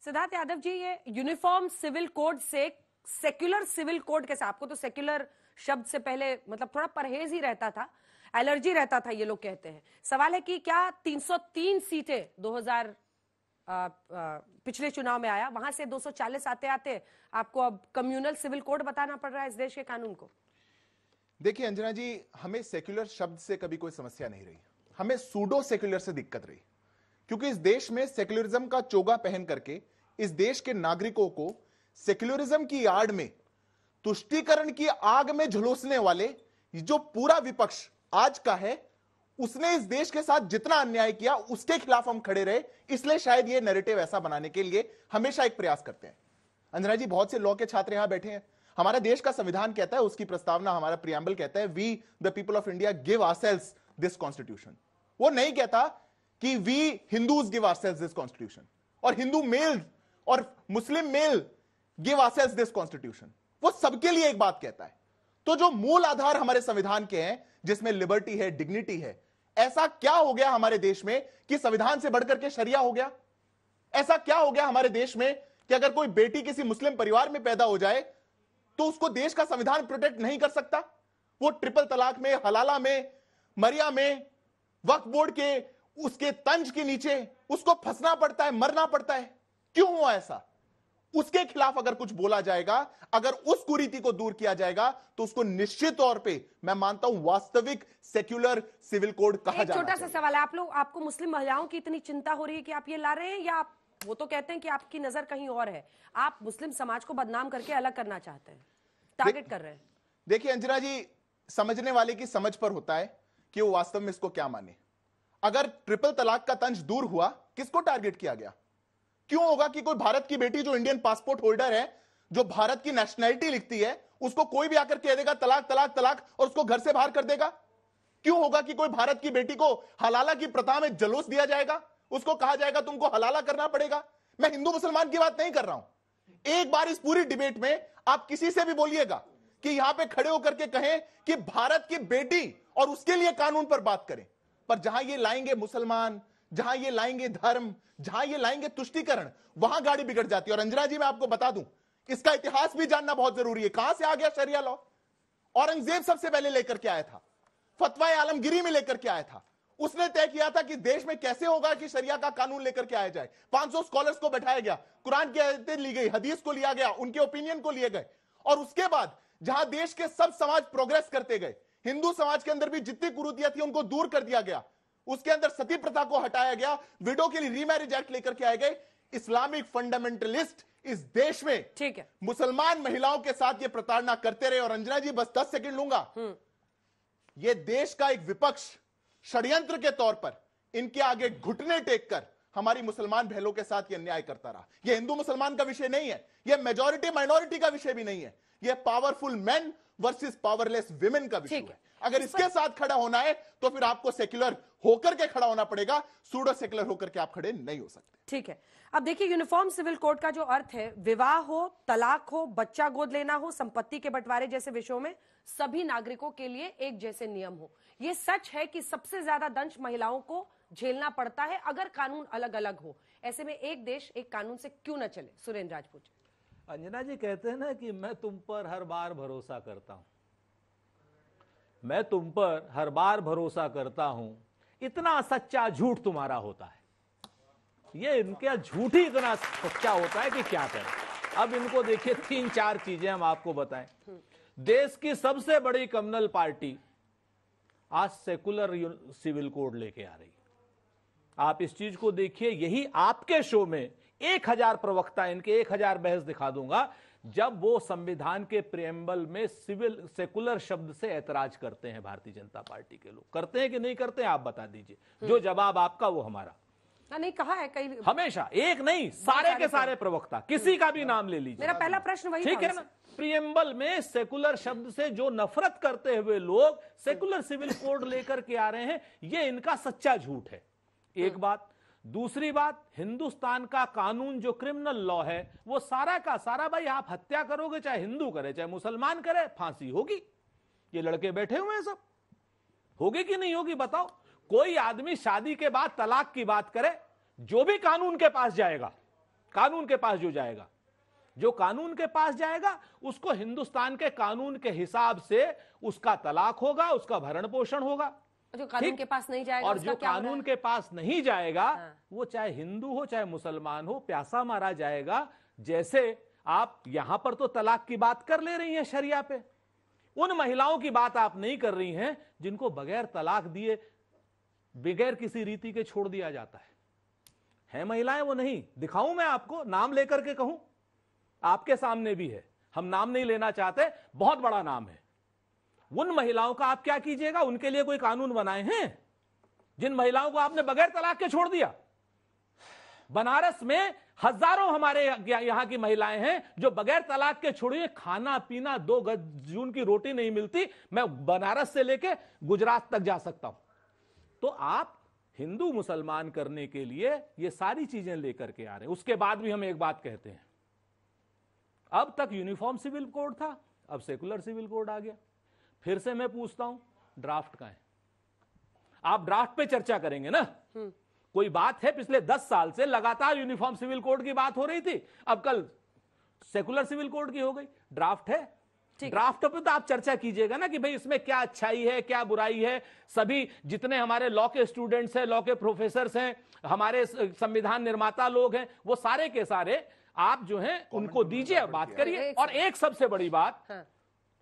सिद्धार्थ यादव जी, ये uniform civil code से secular civil code कैसे? आपको तो सेक्युलर शब्द से पहले मतलब थोड़ा परहेज ही रहता था, एलर्जी रहता था, ये लोग कहते हैं। सवाल है कि क्या 303 सीटें 2000 पिछले चुनाव में आया, वहां से 240 आते आते आपको अब कम्युनल सिविल कोड बताना पड़ रहा है इस देश के कानून को? देखिए अंजना जी, हमें सेक्युलर शब्द से कभी कोई समस्या नहीं रही, हमें सूडो सेक्युलर से दिक्कत रही, क्योंकि इस देश में सेक्युलरिज्म का चोगा पहन करके इस देश के नागरिकों को सेक्युलरिज्म की आड़ में तुष्टीकरण की आग में झुलसने वाले जो पूरा विपक्ष आज का है, उसने इस देश के साथ जितना अन्याय किया उसके खिलाफ हम खड़े रहे। इसलिए शायद ये नैरेटिव ऐसा बनाने के लिए हमेशा एक प्रयास करते हैं। अंजना जी, बहुत से लॉ के छात्र यहां बैठे हैं। हमारा देश का संविधान कहता है, उसकी प्रस्तावना, हमारा प्रियम्बल कहता है, we the people of India give ourselves this constitution. वो नहीं कहता कि we Hindus give ourselves this constitution और हिंदू मेल और Muslim male give ourselves this constitution. वो सबके लिए एक बात कहता है। तो जो मूल आधार हमारे संविधान के हैं, जिसमें लिबर्टी है, डिग्निटी है, ऐसा क्या हो गया हमारे देश में कि संविधान से बढ़कर के शरिया हो गया? ऐसा क्या हो गया हमारे देश में कि अगर कोई बेटी किसी मुस्लिम परिवार में पैदा हो जाए तो उसको देश का संविधान प्रोटेक्ट नहीं कर सकता? वो ट्रिपल तलाक में, हलाला में, मरिया में, वक्फ बोर्ड के उसके तंज के नीचे उसको फंसना पड़ता है, मरना पड़ता है। क्यों हुआ ऐसा? उसके खिलाफ अगर कुछ बोला जाएगा, अगर उस कुरीति को दूर किया जाएगा, तो उसको निश्चित तौर पे मैं मानता हूं वास्तविक सेक्युलर सिविल कोड कहा जाना चाहिए। छोटा सा सवाल है, आपको मुस्लिम महिलाओं की इतनी चिंता हो रही है कि आप ये ला रहे हैं, या आप, वो तो कहते हैं कि आपकी नजर कहीं और है, आप मुस्लिम समाज को बदनाम करके अलग करना चाहते हैं, टारगेट कर रहे हैं? देखिए अंजना जी, समझने वाले की समझ पर होता है कि वो वास्तव में इसको क्या माने। अगर ट्रिपल तलाक का तंज दूर हुआ, किसको टारगेट किया गया? क्यों होगा कि कोई भारत की बेटी जो इंडियन पासपोर्ट होल्डर है, जो भारत की नेशनैलिटी लिखती है, उसको कोई भी आकर कह देगा तलाक तलाक तलाक और उसको घर से बाहर कर देगा? क्यों होगा कि कोई भारत की बेटी को हलाला की प्रथा में जलूस दिया जाएगा, उसको कहा जाएगा तुमको हलाला करना पड़ेगा? मैं हिंदू मुसलमान की बात नहीं कर रहा हूं। एक बार इस पूरी डिबेट में आप किसी से भी बोलिएगा कि यहां पे खड़े होकर के कहें कि भारत की बेटी और उसके लिए कानून पर बात करें, पर जहां ये लाएंगे मुसलमान, जहां ये लाएंगे धर्म, जहां ये लाएंगे तुष्टीकरण, वहां गाड़ी बिगड़ जाती है। और अंजना जी, मैं आपको बता दूं, इसका इतिहास भी जानना बहुत जरूरी है। कहां से आ गया शरिया लॉ? औरंगजेब सबसे पहले लेकर के आया था, फतवा आलमगिरी में लेकर के आया था। उसने तय किया था कि देश में कैसे होगा कि शरिया का कानून लेकर के आया जाए। 500 स्कॉलर्स को बैठाया गया, कुरान की आयतें ली गई, हदीस को लिया गया, उनके ओपिनियन को लिए गए, और उसके बाद जहां देश के सब समाज प्रोग्रेस करते गए, हिंदू समाज के अंदर भी जितनी कुरीतियां थी उनको दूर कर दिया गया, उसके अंदर सती प्रथा को हटाया गया, विडो के लिए रीमैरिज एक्ट लेकर के आए गए। इस्लामिक फंडामेंटलिस्ट इस देश में ठीक है, मुसलमान महिलाओं के साथ ये प्रताड़ना करते रहे। और अंजना जी, बस 10 सेकंड लूंगा, ये देश का एक विपक्ष षड्यंत्र के तौर पर इनके आगे घुटने टेक कर हमारी मुसलमान बहनों के साथ ये अन्याय करता रहा। ये हिंदू मुसलमान का विषय नहीं है, ये मेजॉरिटी माइनॉरिटी का विषय भी नहीं है, ये powerful main versus powerless women का विषय है। अगर इसके साथ खड़ा होना है तो फिर आपको सेक्युलर होकर के खड़ा होना पड़ेगा, सूडो सेक्युलर होकर के आप खड़े नहीं हो सकते। ठीक है, अब देखिए, यूनिफॉर्म सिविल कोड का जो अर्थ है, विवाह हो, तलाक हो, बच्चा गोद लेना हो, संपत्ति के बंटवारे जैसे विषयों में सभी नागरिकों के लिए एक जैसे नियम हो। यह सच है कि सबसे ज्यादा दंश महिलाओं को झेलना पड़ता है अगर कानून अलग अलग हो। ऐसे में एक देश एक कानून से क्यों न चले? सुरेंद्र राजपूत। अंजना जी कहते हैं ना कि मैं तुम पर हर बार भरोसा करता हूं, मैं तुम पर हर बार भरोसा करता हूं, इतना सच्चा झूठ तुम्हारा होता है। ये इनका झूठ ही इतना सच्चा होता है कि क्या करें। अब इनको देखिए, 3-4 चीजें हम आपको बताएं। देश की सबसे बड़ी कम्युनल पार्टी आज सेकुलर सिविल कोड लेके आ रही। आप इस चीज को देखिए, यही आपके शो में 1000 प्रवक्ता, इनके 1000 बहस दिखा दूंगा, जब वो संविधान के प्रियम्बल में सिविल सेकुलर शब्द से ऐतराज करते हैं। भारतीय जनता पार्टी के लोग करते हैं कि नहीं करते हैं? आप बता दीजिए। जो जवाब आपका वो हमारा। नहीं, कहा है कई, हमेशा, एक नहीं, सारे के सारे प्रवक्ता, किसी का भी नाम ले लीजिए। मेरा पहला प्रश्न वही, ठीक है ना? प्रियम्बल में सेकुलर शब्द से जो नफरत करते हुए लोग सेकुलर सिविल कोड लेकर के आ रहे हैं, ये इनका सच्चा झूठ है। एक बात। दूसरी बात, हिंदुस्तान का कानून जो क्रिमिनल लॉ है, वो सारा का सारा, भाई आप हत्या करोगे, चाहे हिंदू करे चाहे मुसलमान करे, फांसी होगी। ये लड़के बैठे हुए हैं सब, होगी कि नहीं होगी बताओ? कोई आदमी शादी के बाद तलाक की बात करे, जो भी कानून के पास जाएगा कानून के पास जो कानून के पास जाएगा उसको हिंदुस्तान के कानून के हिसाब से उसका तलाक होगा, उसका भरण पोषण होगा। जो कानून के पास नहीं जाएगा, और जो कानून के पास नहीं जाएगा वो चाहे हिंदू हो चाहे मुसलमान हो, प्यासा मारा जाएगा। जैसे आप यहां पर तो तलाक की बात कर ले रही हैं शरिया पे, उन महिलाओं की बात आप नहीं कर रही हैं जिनको बगैर तलाक दिए, बगैर किसी रीति के छोड़ दिया जाता है महिलाएं वो नहीं। दिखाऊं मैं आपको, नाम लेकर के कहूं, आपके सामने भी है, हम नाम नहीं लेना चाहते, बहुत बड़ा नाम है। उन महिलाओं का आप क्या कीजिएगा? उनके लिए कोई कानून बनाए हैं? जिन महिलाओं को आपने बगैर तलाक के छोड़ दिया। बनारस में हजारों हमारे यहां की महिलाएं हैं जो बगैर तलाक के छोड़िए, खाना पीना 2 गज जून की रोटी नहीं मिलती। मैं बनारस से लेके गुजरात तक जा सकता हूं। तो आप हिंदू मुसलमान करने के लिए ये सारी चीजें लेकर के आ रहे हैं। उसके बाद भी हम एक बात कहते हैं, अब तक यूनिफॉर्म सिविल कोड था, अब सेकुलर सिविल कोड आ गया। फिर से मैं पूछता हूं, ड्राफ्ट कहां है? आप ड्राफ्ट पे चर्चा करेंगे ना? कोई बात है? पिछले 10 साल से लगातार यूनिफॉर्म सिविल कोड की बात हो रही थी, अब कल सेकुलर सिविल कोड की हो गई। ड्राफ्ट है, ड्राफ्ट पे तो आप चर्चा कीजिएगा ना कि भाई इसमें क्या अच्छाई है, क्या बुराई है। सभी जितने हमारे लॉ के स्टूडेंट्स हैं, लॉ के प्रोफेसर्स हैं, हमारे संविधान निर्माता लोग हैं, वो सारे के सारे आप जो हैं उनको दीजिए, बात करिए। और एक सबसे बड़ी बात,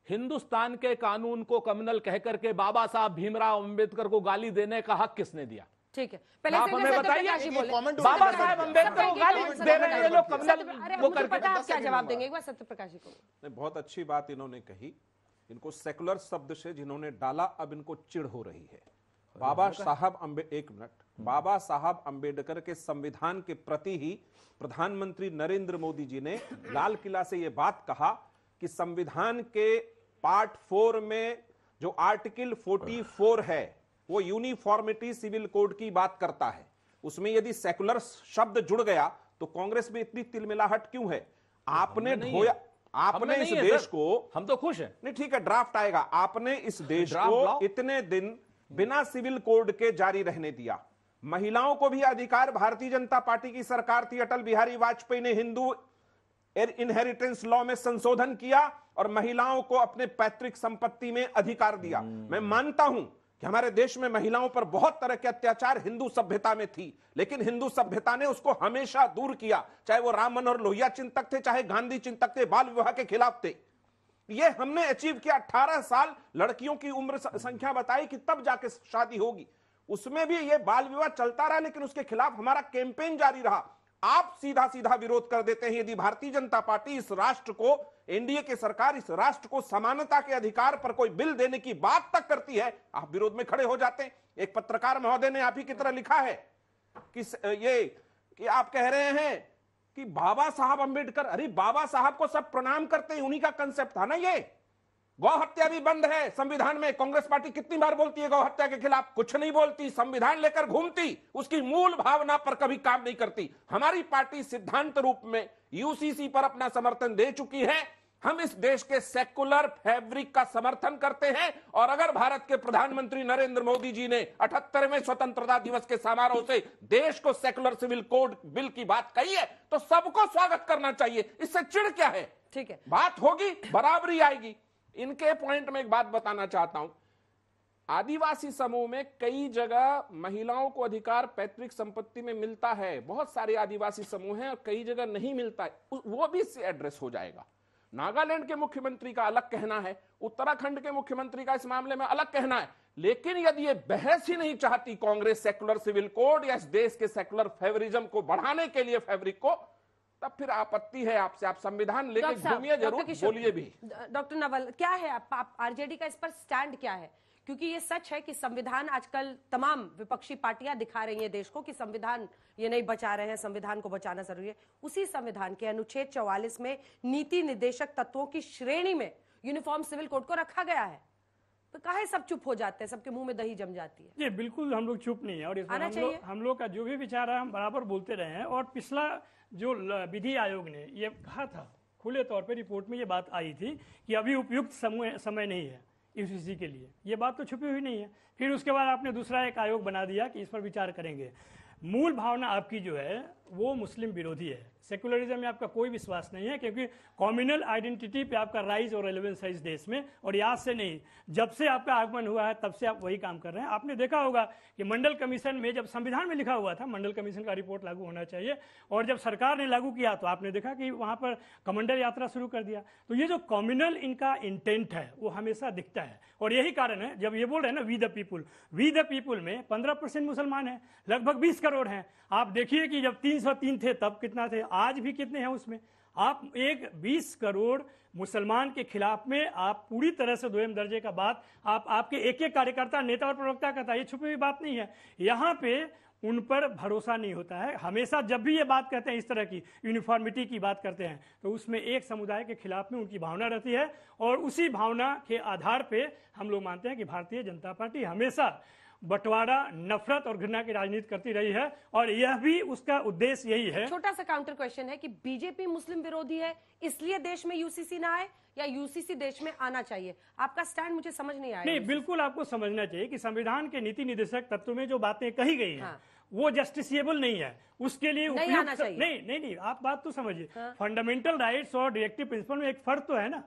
हिंदुस्तान के कानून को कम्युनल कहकर के बाबा साहब भीमराव अंबेडकर को गाली देने का हक किसने दिया? ठीक है, पहले आप हमें बताइए, बाबा साहब अंबेडकर को गाली दे रहे हैं लोग कम्युनल वो करके। पता है आप क्या जवाब देंगे? एक बार सत्यप्रकाश जी को। बहुत अच्छी बात इन्होंने कही। इनको सेकुलर शब्द से जिन्होंने डाला, अब इनको चिढ़ हो रही है। बाबा साहब अंबेडकर के संविधान के प्रति ही प्रधानमंत्री नरेंद्र मोदी जी ने लाल किला से यह बात कहा कि संविधान के पार्ट 4 में जो आर्टिकल 44 है वो यूनिफॉर्मिटी सिविल कोड की बात करता है। उसमें यदि सेकुलर शब्द जुड़ गया तो कांग्रेस में इतनी तिलमिलाहट क्यों है? आपने ढोया, आपने इस देश को, हम तो खुश हैं। नहीं ठीक है, ड्राफ्ट आएगा। आपने इस देश को इतने दिन बिना सिविल कोड के जारी रहने दिया। महिलाओं को भी अधिकार, भारतीय जनता पार्टी की सरकार थी, अटल बिहारी वाजपेयी ने हिंदू इनहेरिटेंस लॉ में संशोधन किया और महिलाओं को अपने पैतृक संपत्ति में अधिकार दिया। मैं मानता हूं कि हमारे देश में महिलाओं पर बहुत तरह के अत्याचार हिंदू सभ्यता में थी, लेकिन हिंदू सभ्यता ने उसको हमेशा दूर किया। चाहे वो राम मनोहर लोहिया चिंतक थे, चाहे गांधी चिंतक थे, बाल विवाह के खिलाफ थे। ये हमने अचीव किया। 18 साल लड़कियों की उम्र संख्या बताई कि तब जाके शादी होगी, उसमें भी ये बाल विवाह चलता रहा, लेकिन उसके खिलाफ हमारा कैंपेन जारी रहा। आप सीधा सीधा विरोध कर देते हैं। यदि भारतीय जनता पार्टी इस राष्ट्र को, एनडीए की सरकार इस राष्ट्र को समानता के अधिकार पर कोई बिल देने की बात तक करती है, आप विरोध में खड़े हो जाते हैं। एक पत्रकार महोदय ने आप ही की तरह लिखा है कि आप कह रहे हैं कि बाबा साहब अंबेडकर, अरे बाबा साहब को सब प्रणाम करते हैं, उन्हीं का कंसेप्ट था ना ये। गौ हत्या भी बंद है संविधान में। कांग्रेस पार्टी कितनी बार बोलती है गौ हत्या के खिलाफ, कुछ नहीं बोलती, संविधान लेकर घूमती, उसकी मूल भावना पर कभी काम नहीं करती। हमारी पार्टी सिद्धांत रूप में यूसीसी पर अपना समर्थन दे चुकी है। हम इस देश के सेकुलर फैब्रिक का समर्थन करते हैं। और अगर भारत के प्रधानमंत्री नरेंद्र मोदी जी ने 78वें स्वतंत्रता दिवस के समारोह से देश को सेकुलर सिविल कोड बिल की बात कही है तो सबको स्वागत करना चाहिए। इससे चिढ़ क्या है? ठीक है, बात होगी, बराबरी आएगी। इनके पॉइंट में एक बात बताना चाहता हूं, आदिवासी समूह में कई जगह महिलाओं को अधिकार पैतृक संपत्ति में मिलता है। बहुत सारे आदिवासी समूह हैं और कई जगह नहीं मिलता है, वो भी इससे एड्रेस हो जाएगा। नागालैंड के मुख्यमंत्री का अलग कहना है, उत्तराखंड के मुख्यमंत्री का इस मामले में अलग कहना है। लेकिन यदि ये बहस ही नहीं चाहती कांग्रेस सेकुलर सिविल कोड या इस देश के सेकुलर फेवरिज्म को बढ़ाने के लिए फैब्रिक को, तब फिर आपत्ति है आपसे। आप संविधान लेके घूमिए, जरूर बोलिए भी। डॉक्टर नवल, क्या है आप आरजेडी का इस पर स्टैंड क्या है? क्योंकि ये सच है कि संविधान आजकल तमाम विपक्षी पार्टियां दिखा रही हैं देश को कि संविधान ये नहीं बचा रहे हैं, संविधान को बचाना जरूरी है। उसी संविधान के अनुच्छेद 44 में नीति निर्देशक तत्वों की श्रेणी में यूनिफॉर्म सिविल कोड को रखा गया है। तो काहे सब चुप हो जाते हैं, सबके मुंह में दही जम जाती है? जी बिल्कुल, हम लोग चुप नहीं है और इसमें हम लोग का जो भी विचार है हम बराबर बोलते रहे हैं। और पिछला जो विधि आयोग ने ये कहा था, खुले तौर पे रिपोर्ट में ये बात आई थी कि अभी उपयुक्त समय नहीं है यूसीसी के लिए। ये बात तो छुपी हुई नहीं है। फिर उसके बाद आपने दूसरा एक आयोग बना दिया कि इस पर विचार करेंगे। मूल भावना आपकी जो है वो मुस्लिम विरोधी है। सेकुलरिज्म में आपका कोई विश्वास नहीं है, क्योंकि कम्युनल आइडेंटिटी पे आपका राइज और रेलेवेंस है इस देश में, और आज से नहीं, जब से आपका आगमन हुआ है तब से आप वही काम कर रहे हैं। आपने देखा होगा कि मंडल कमीशन में, जब संविधान में लिखा हुआ था मंडल कमीशन का रिपोर्ट लागू होना चाहिए, और जब सरकार ने लागू किया तो आपने देखा कि वहां पर कमंडल यात्रा शुरू कर दिया। तो ये जो कम्युनल इनका इंटेंट है वो हमेशा दिखता है, और यही कारण है जब ये बोल रहे हैं ना वी द पीपुल में 15% मुसलमान है, लगभग 20 करोड़ हैं। आप देखिए कि जब 303 थे तब कितना थे, आज भी कितने हैं उसमें। आप एक 20 करोड़ मुसलमान के खिलाफ में आप पूरी तरह से दोयम दर्जे का बात, आपके एक एक कार्यकर्ता, नेता और प्रवक्ता का था, ये छुपी हुई बात नहीं है। यहाँ पे उन पर भरोसा नहीं होता है। हमेशा जब भी ये बात कहते हैं, इस तरह की यूनिफॉर्मिटी की बात करते हैं, तो उसमें एक समुदाय के खिलाफ में उनकी भावना रहती है, और उसी भावना के आधार पे हम लोग मानते हैं कि भारतीय जनता पार्टी हमेशा बंटवारा, नफरत और घृणा की राजनीति करती रही है, और यह भी उसका उद्देश्य यही है। छोटा सा काउंटर क्वेश्चन है कि बीजेपी मुस्लिम विरोधी है इसलिए देश में यूसीसी ना आए, या यूसीसी देश में आना चाहिए? आपका स्टैंड मुझे समझ नहीं आया। नहीं, बिल्कुल आपको समझना चाहिए कि संविधान के नीति निर्देशक तत्व में जो बातें कही गई हैं, वो जस्टिसिएबल नहीं है, उसके लिए नहीं आना चाहिए। नहीं, आप बात तो समझिए। फंडामेंटल राइट्स और डायरेक्टिव प्रिंसिपल में एक फर्क तो है ना,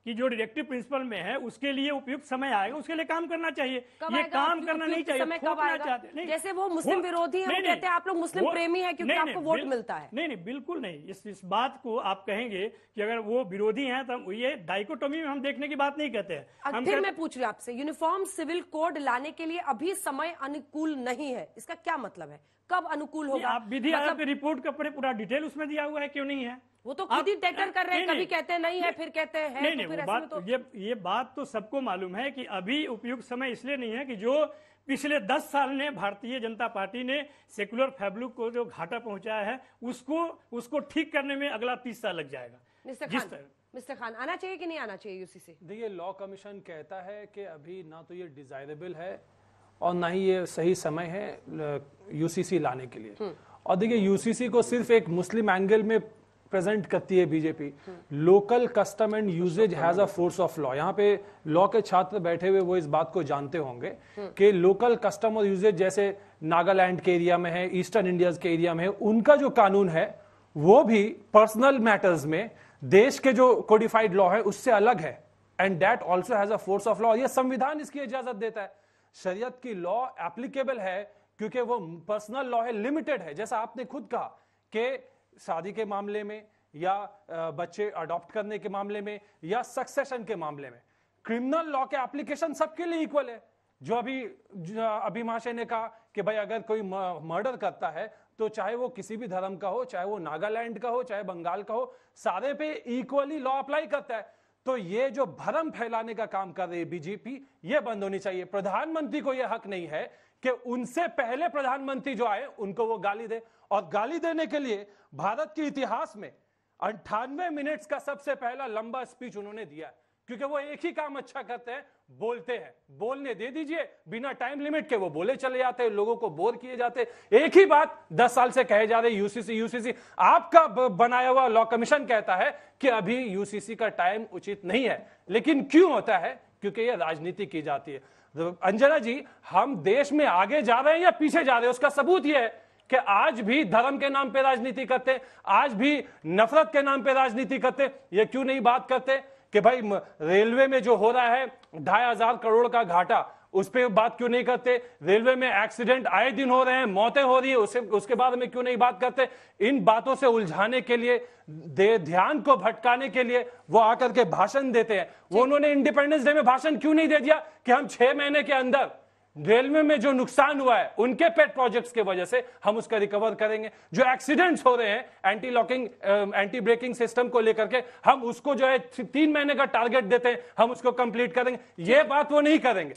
कि जो डायरेक्टिव प्रिंसिपल में है उसके लिए उपयुक्त समय आएगा, उसके लिए काम करना चाहिए। ये काम करना नहीं चाहिए, समय कब आएगा? जैसे वो मुस्लिम विरोधी हैं, कहते हैं आप लोग मुस्लिम प्रेमी हैं क्योंकि आपको वोट मिलता है। नहीं, बिल्कुल नहीं। इस बात को आप कहेंगे कि अगर वो विरोधी हैं तो ये डाइकोटोमी में हम देखने की बात नहीं कहते हैं। फिर मैं पूछ रही हूँ आपसे, यूनिफॉर्म सिविल कोड लाने के लिए अभी समय अनुकूल नहीं है, इसका क्या मतलब है? कब अनुकूल होगा? आप विधि आयोग की रिपोर्ट का पूरा डिटेल उसमें दिया हुआ है, क्यों नहीं है? वो तो खुद ही टेटर कर रहे हैं, कभी कहते हैं नहीं है, फिर कहते हैं। नहीं, वो बात, ये बात तो सबको मालूम है कि अभी उपयुक्त समय इसलिए नहीं है कि जो पिछले 10 साल ने भारतीय जनता पार्टी ने सेकुलर फैब्रिक को जो घाटा पहुंचाया है, उसको ठीक करने में अगला 30 साल लग जाएगा। मिस्टर खान, आना चाहिए कि नहीं आना चाहिए यूसीसी? देखिए, लॉ कमीशन कहता है कि अभी ना तो ये डिजायरेबल है और ना ही ये सही समय है यूसीसी लाने के लिए। और देखिए, यूसीसी को सिर्फ एक मुस्लिम एंगल में प्रेजेंट करती है BJP. Local custom and usages has a force of law. यहाँ पे लॉ के छात्र बैठे हुए वो इस बात को जानते होंगे कि लोकल कस्टम और यूजेज जैसे नागालैंड के एरिया में है, ईस्टर्न इंडिया के एरिया में है, उनका जो कानून है वो भी पर्सनल मैटर्स में देश के जो कोडिफाइड लॉ है उससे अलग है, and that also has a force of law. ये संविधान इसकी इजाजत देता है। शरीयत की लॉ एप्लीकेबल है क्योंकि वो पर्सनल लॉ है, लिमिटेड है। जैसा आपने खुद कहा कि शादी के मामले में या बच्चे अडॉप्ट करने के मामले में या सक्सेशन के मामले में क्रिमिनल लॉ के एप्लीकेशन सबके लिए इक्वल है। जो अभी महाशय ने कहा कि भाई अगर कोई मर्डर करता है तो चाहे वो किसी भी धर्म का हो, चाहे वो नागालैंड का हो, चाहे बंगाल का हो, सारे पे इक्वली लॉ अप्लाई करता है। तो ये जो भ्रम फैलाने का काम कर रही है बीजेपी, ये बंद होनी चाहिए। प्रधानमंत्री को यह हक नहीं है कि उनसे पहले प्रधानमंत्री जो आए उनको वो गाली दे, और गाली देने के लिए भारत के इतिहास में 98 मिनट्स का सबसे पहला लंबा स्पीच उन्होंने दिया, क्योंकि वो एक ही काम अच्छा करते हैं, बोलते हैं। बोलने दे दीजिए, बिना टाइम लिमिट के वो बोले चले जाते हैं, लोगों को बोर किए जाते हैं। एक ही बात 10 साल से कहे जा रहे यूसीसी। आपका बनाया हुआ लॉ कमीशन कहता है कि अभी यूसीसी का टाइम उचित नहीं है, लेकिन क्यों होता है? क्योंकि ये राजनीति की जाती है। तो अंजना जी, हम देश में आगे जा रहे हैं या पीछे जा रहे हैं, उसका सबूत यह है कि आज भी धर्म के नाम पे राजनीति करते हैं, आज भी नफरत के नाम पे राजनीति करते हैं। ये क्यों नहीं बात करते कि भाई रेलवे में जो हो रहा है 2500 करोड़ का घाटा, उस पर बात क्यों नहीं करते? रेलवे में एक्सीडेंट आए दिन हो रहे हैं, मौतें हो रही है, उसके बारे में क्यों नहीं बात करते? इन बातों से उलझाने के लिए, ध्यान को भटकाने के लिए वो आकर के भाषण देते हैं। वो उन्होंने इंडिपेंडेंस डे में भाषण क्यों नहीं दे दिया कि हम 6 महीने के अंदर रेलवे में जो नुकसान हुआ है उनके पेट प्रोजेक्ट्स के वजह से हम उसका रिकवर करेंगे। जो एक्सीडेंट्स हो रहे हैं anti locking anti braking system को लेकर के, हम उसको जो है 3 महीने का टारगेट देते हैं, हम उसको कंप्लीट करेंगे। ये बात वो नहीं करेंगे।